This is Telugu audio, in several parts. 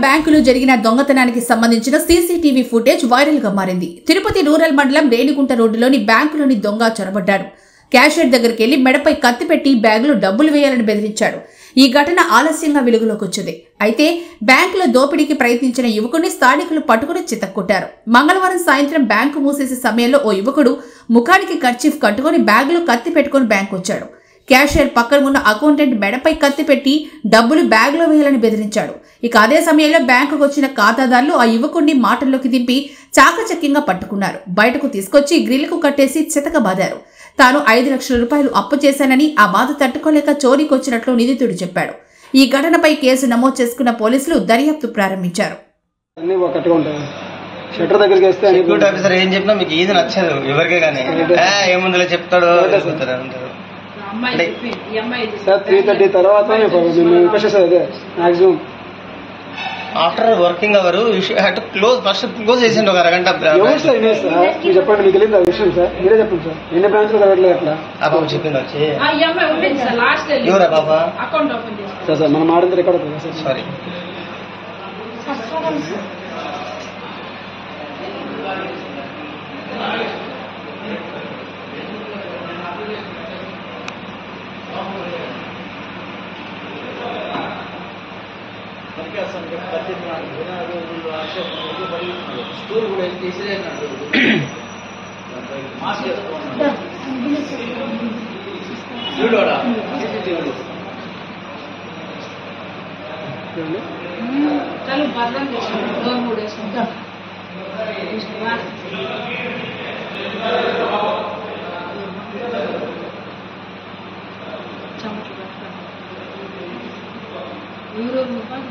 బ్యాంకులో జరిగిన దొంగతనానికి సంబంధించిన సీసీటీవీ ఫుటేజ్ వైరల్ గా మారింది. తిరుపతి రూరల్ మండలం రేణిగుంట రోడ్డులోని బ్యాంకులోని దొంగ చొరబడ్డాడు. క్యాషియర్ దగ్గరికి వెళ్లి మెడపై కత్తి పెట్టి బ్యాగులో డబ్బులు వేయాలని బెదిరించాడు. ఈ ఘటన ఆలస్యంగా వెలుగులోకి వచ్చింది. అయితే బ్యాంకులో దోపిడీకి ప్రయత్నించిన యువకుడిని స్థానికులు పట్టుకుని చితక్కొట్టారు. మంగళవారం సాయంత్రం బ్యాంకు మూసేసే సమయంలో ఓ యువకుడు ముఖానికి కర్చీఫ్ కట్టుకుని బ్యాగులో కత్తి పెట్టుకుని బ్యాంకు వచ్చాడు. క్యాషియర్ పక్కన ఉన్న అకౌంటెంట్ మెడపై కత్తి పెట్టి డబ్బులు బ్యాగులో వేయాలని బెదిరించాడు. ఇక అదే సమయంలో బ్యాంకుకు వచ్చిన ఖాతాదారులు ఆ యువకుడిని మాటల్లోకి దింపి చాకచక్యంగా పట్టుకున్నారు. బయటకు తీసుకొచ్చి గ్రిల్కు కట్టేసి చితకబాదారు. తాను 5 లక్షల రూపాయలు అప్పు చేశానని ఆ బాధ తట్టుకోలేక చోరీకొచ్చినట్లు నిందితుడు చెప్పాడు. ఈ ఘటనపై కేసు నమోదు చేసుకున్న పోలీసులు దర్యాప్తు ప్రారంభించారు. సెక్యూరిటీ ఆఫీసర్ ఏం చెప్పినా మీకు ఇది నచ్చదు ఎవరికే కానీ ఏముందో చెప్తాడు. 3:30 తర్వాత ఆఫ్టర్ వర్కింగ్ అవర్ క్లోజ్ చేసిండు ఒక అరగంట. చెప్పండి, మీకు తెలియదు ఆ విషయం సార్, మీరే చెప్పండి సార్. ఎన్ని బ్రాంచ్లు కదట్లేదు అట్లా ఆ బాబు చెప్పింది వచ్చి ఎవరా బాబా సార్ సార్ మనం ఆడింది రికార్డ్ అవుతుంది సార్. సారీ చలో భద్రం చేసుకుంటాం 2 వేసుకుంటాం.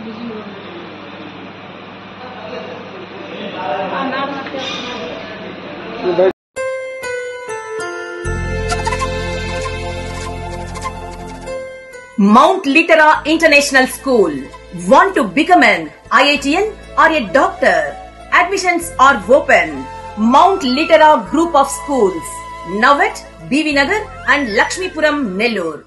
Busy Mount Litera International School. Want to become an IITian or a doctor? Admissions are open. Mount Litera Group of Schools, Navat, BV Nagar and Lakshmipuram, Nellore.